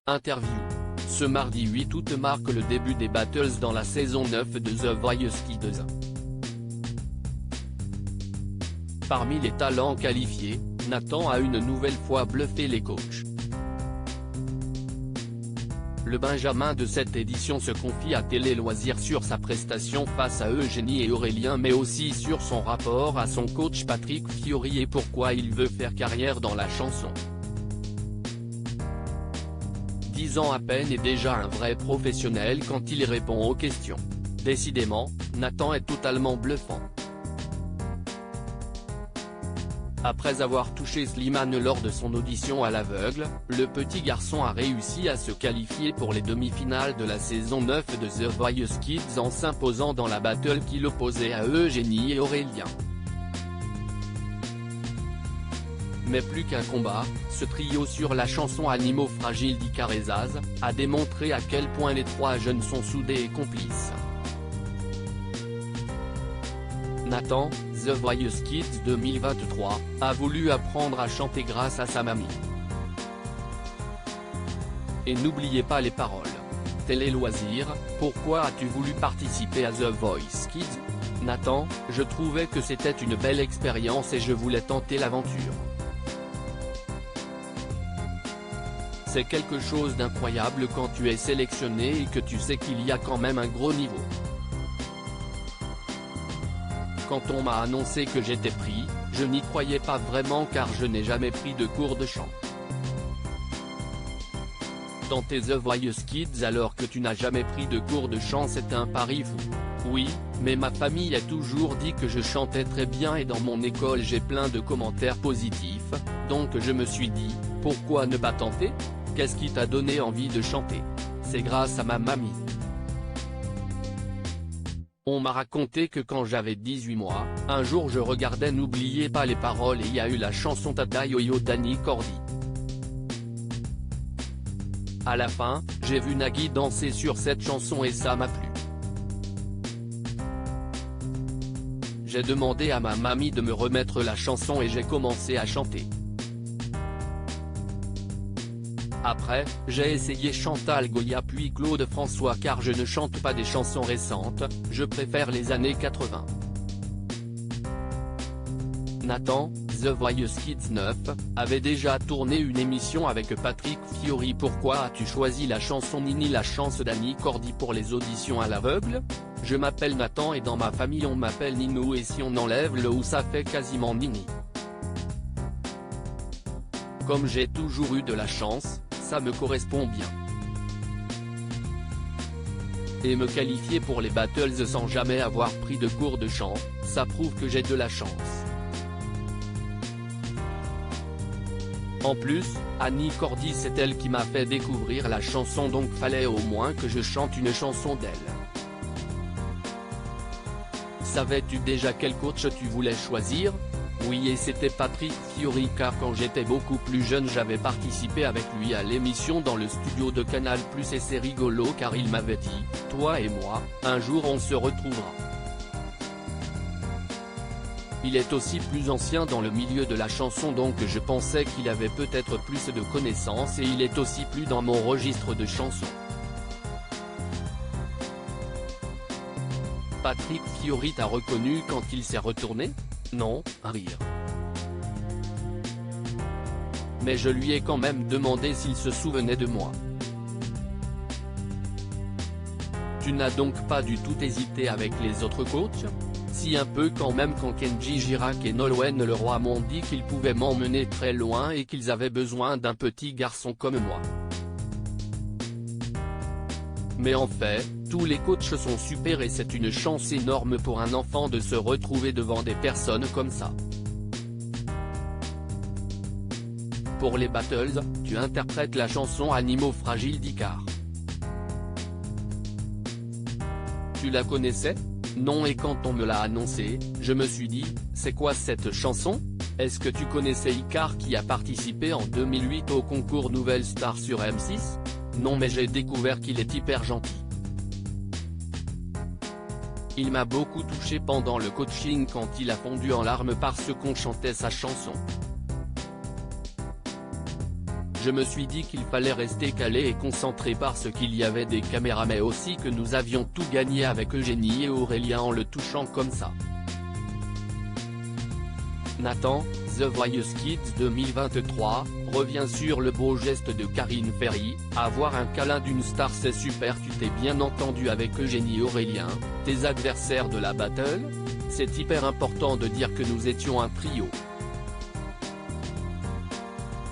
Interview. Ce mardi 8 août marque le début des Battles dans la saison 9 de The Voice Kids. Parmi les talents qualifiés, Nathan a une nouvelle fois bluffé les coachs. Le Benjamin de cette édition se confie à Télé Loisirs sur sa prestation face à Eugénie et Aurélien, mais aussi sur son rapport à son coach Patrick Fiori et pourquoi il veut faire carrière dans la chanson. 10 ans à peine et déjà un vrai professionnel quand il répond aux questions. Décidément, Nathan est totalement bluffant. Après avoir touché Slimane lors de son audition à l'aveugle, le petit garçon a réussi à se qualifier pour les demi-finales de la saison 9 de The Voice Kids en s'imposant dans la battle qui l'opposait à Eugénie et Aurélien. Mais plus qu'un combat, ce trio sur la chanson Animaux fragiles d'Icar et Zaz a démontré à quel point les trois jeunes sont soudés et complices. Nathan, The Voice Kids 2023, a voulu apprendre à chanter grâce à sa mamie. Et n'oubliez pas les paroles. Télé Loisirs, pourquoi as-tu voulu participer à The Voice Kids? Nathan, je trouvais que c'était une belle expérience et je voulais tenter l'aventure. C'est quelque chose d'incroyable quand tu es sélectionné et que tu sais qu'il y a quand même un gros niveau. Quand on m'a annoncé que j'étais pris, je n'y croyais pas vraiment car je n'ai jamais pris de cours de chant. Tenter The Voice Kids alors que tu n'as jamais pris de cours de chant, c'est un pari fou. Oui, mais ma famille a toujours dit que je chantais très bien et dans mon école j'ai plein de commentaires positifs, donc je me suis dit, pourquoi ne pas tenter? Qu'est-ce qui t'a donné envie de chanter? C'est grâce à ma mamie. On m'a raconté que quand j'avais 18 mois, un jour je regardais N'oubliez pas les paroles et il y a eu la chanson Tata Yo-Yo d'Annie Cordy. À la fin, j'ai vu Nagui danser sur cette chanson et ça m'a plu. J'ai demandé à ma mamie de me remettre la chanson et j'ai commencé à chanter. Après, j'ai essayé Chantal Goya puis Claude François car je ne chante pas des chansons récentes, je préfère les années 80. Nathan, The Voice Kids 9, avait déjà tourné une émission avec Patrick Fiori. Pourquoi as-tu choisi la chanson Nini, la chance d'Annie Cordy pour les auditions à l'aveugle? Je m'appelle Nathan et dans ma famille on m'appelle Ninou et si on enlève le ou ça fait quasiment Nini. Comme j'ai toujours eu de la chance, ça me correspond bien. Et me qualifier pour les battles sans jamais avoir pris de cours de chant, ça prouve que j'ai de la chance. En plus, Annie Cordy c'est elle qui m'a fait découvrir la chanson donc fallait au moins que je chante une chanson d'elle. Savais-tu déjà quel coach tu voulais choisir? Oui, et c'était Patrick Fiori car quand j'étais beaucoup plus jeune j'avais participé avec lui à l'émission dans le studio de Canal+ et c'est rigolo car il m'avait dit, toi et moi, un jour on se retrouvera. Il est aussi plus ancien dans le milieu de la chanson donc je pensais qu'il avait peut-être plus de connaissances et il est aussi plus dans mon registre de chansons. Patrick Fiori t'a reconnu quand il s'est retourné? Non, rire. Mais je lui ai quand même demandé s'il se souvenait de moi. Tu n'as donc pas du tout hésité avec les autres coachs? Si un peu quand même quand Kenji Girac et Nolwenn Leroy m'ont dit qu'ils pouvaient m'emmener très loin et qu'ils avaient besoin d'un petit garçon comme moi. Mais en fait, tous les coachs sont super et c'est une chance énorme pour un enfant de se retrouver devant des personnes comme ça. Pour les battles, tu interprètes la chanson Animaux fragiles d'Icar. Tu la connaissais? Non, et quand on me l'a annoncé, je me suis dit, c'est quoi cette chanson? Est-ce que tu connaissais Icar qui a participé en 2008 au concours Nouvelle Star sur M6? Non, mais j'ai découvert qu'il est hyper gentil. Il m'a beaucoup touché pendant le coaching quand il a fondu en larmes parce qu'on chantait sa chanson. Je me suis dit qu'il fallait rester calé et concentré parce qu'il y avait des caméras mais aussi que nous avions tout gagné avec Eugénie et Aurélien en le touchant comme ça. Nathan, The Voice Kids 2023, revient sur le beau geste de Karine Ferry, avoir un câlin d'une star c'est super. Tu t'es bien entendu avec Eugénie et Aurélien, tes adversaires de la battle? C'est hyper important de dire que nous étions un trio.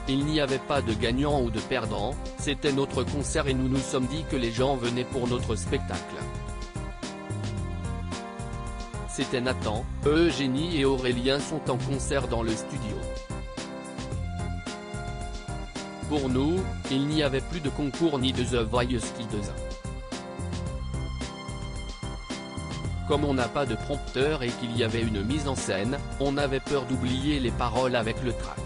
Il n'y avait pas de gagnant ou de perdant, c'était notre concert et nous nous sommes dit que les gens venaient pour notre spectacle. C'était Nathan, Eugénie et Aurélien sont en concert dans le studio. Pour nous, il n'y avait plus de concours ni de The Voice Kids. Comme on n'a pas de prompteur et qu'il y avait une mise en scène, on avait peur d'oublier les paroles avec le track.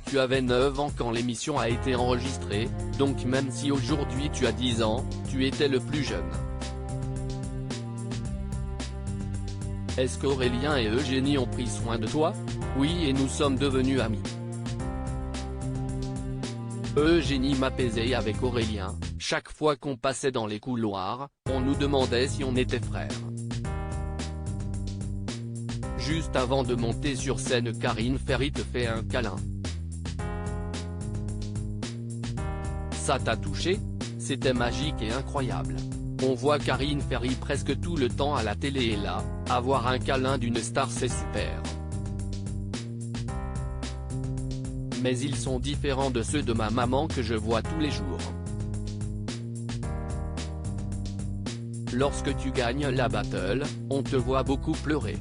Tu avais 9 ans quand l'émission a été enregistrée, donc même si aujourd'hui tu as 10 ans, tu étais le plus jeune. Est-ce qu'Aurélien et Eugénie ont pris soin de toi? Oui, et nous sommes devenus amis. Eugénie m'apaisait avec Aurélien, chaque fois qu'on passait dans les couloirs, on nous demandait si on était frères. Juste avant de monter sur scène, Karine Ferry te fait un câlin. Ça t'a touché? C'était magique et incroyable. On voit Karine Ferry presque tout le temps à la télé et là, avoir un câlin d'une star c'est super. Mais ils sont différents de ceux de ma maman que je vois tous les jours. Lorsque tu gagnes la battle, on te voit beaucoup pleurer.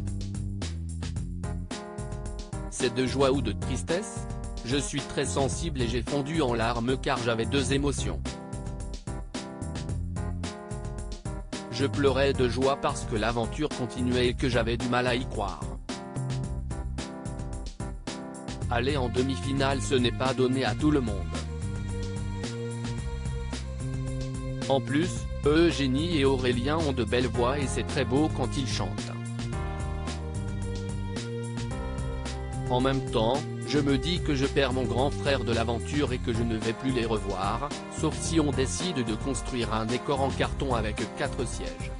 C'est de joie ou de tristesse? Je suis très sensible et j'ai fondu en larmes car j'avais deux émotions. Je pleurais de joie parce que l'aventure continuait et que j'avais du mal à y croire. Aller en demi-finale ce n'est pas donné à tout le monde. En plus, Eugénie et Aurélien ont de belles voix et c'est très beau quand ils chantent. En même temps, je me dis que je perds mon grand frère de l'aventure et que je ne vais plus les revoir, sauf si on décide de construire un décor en carton avec 4 sièges.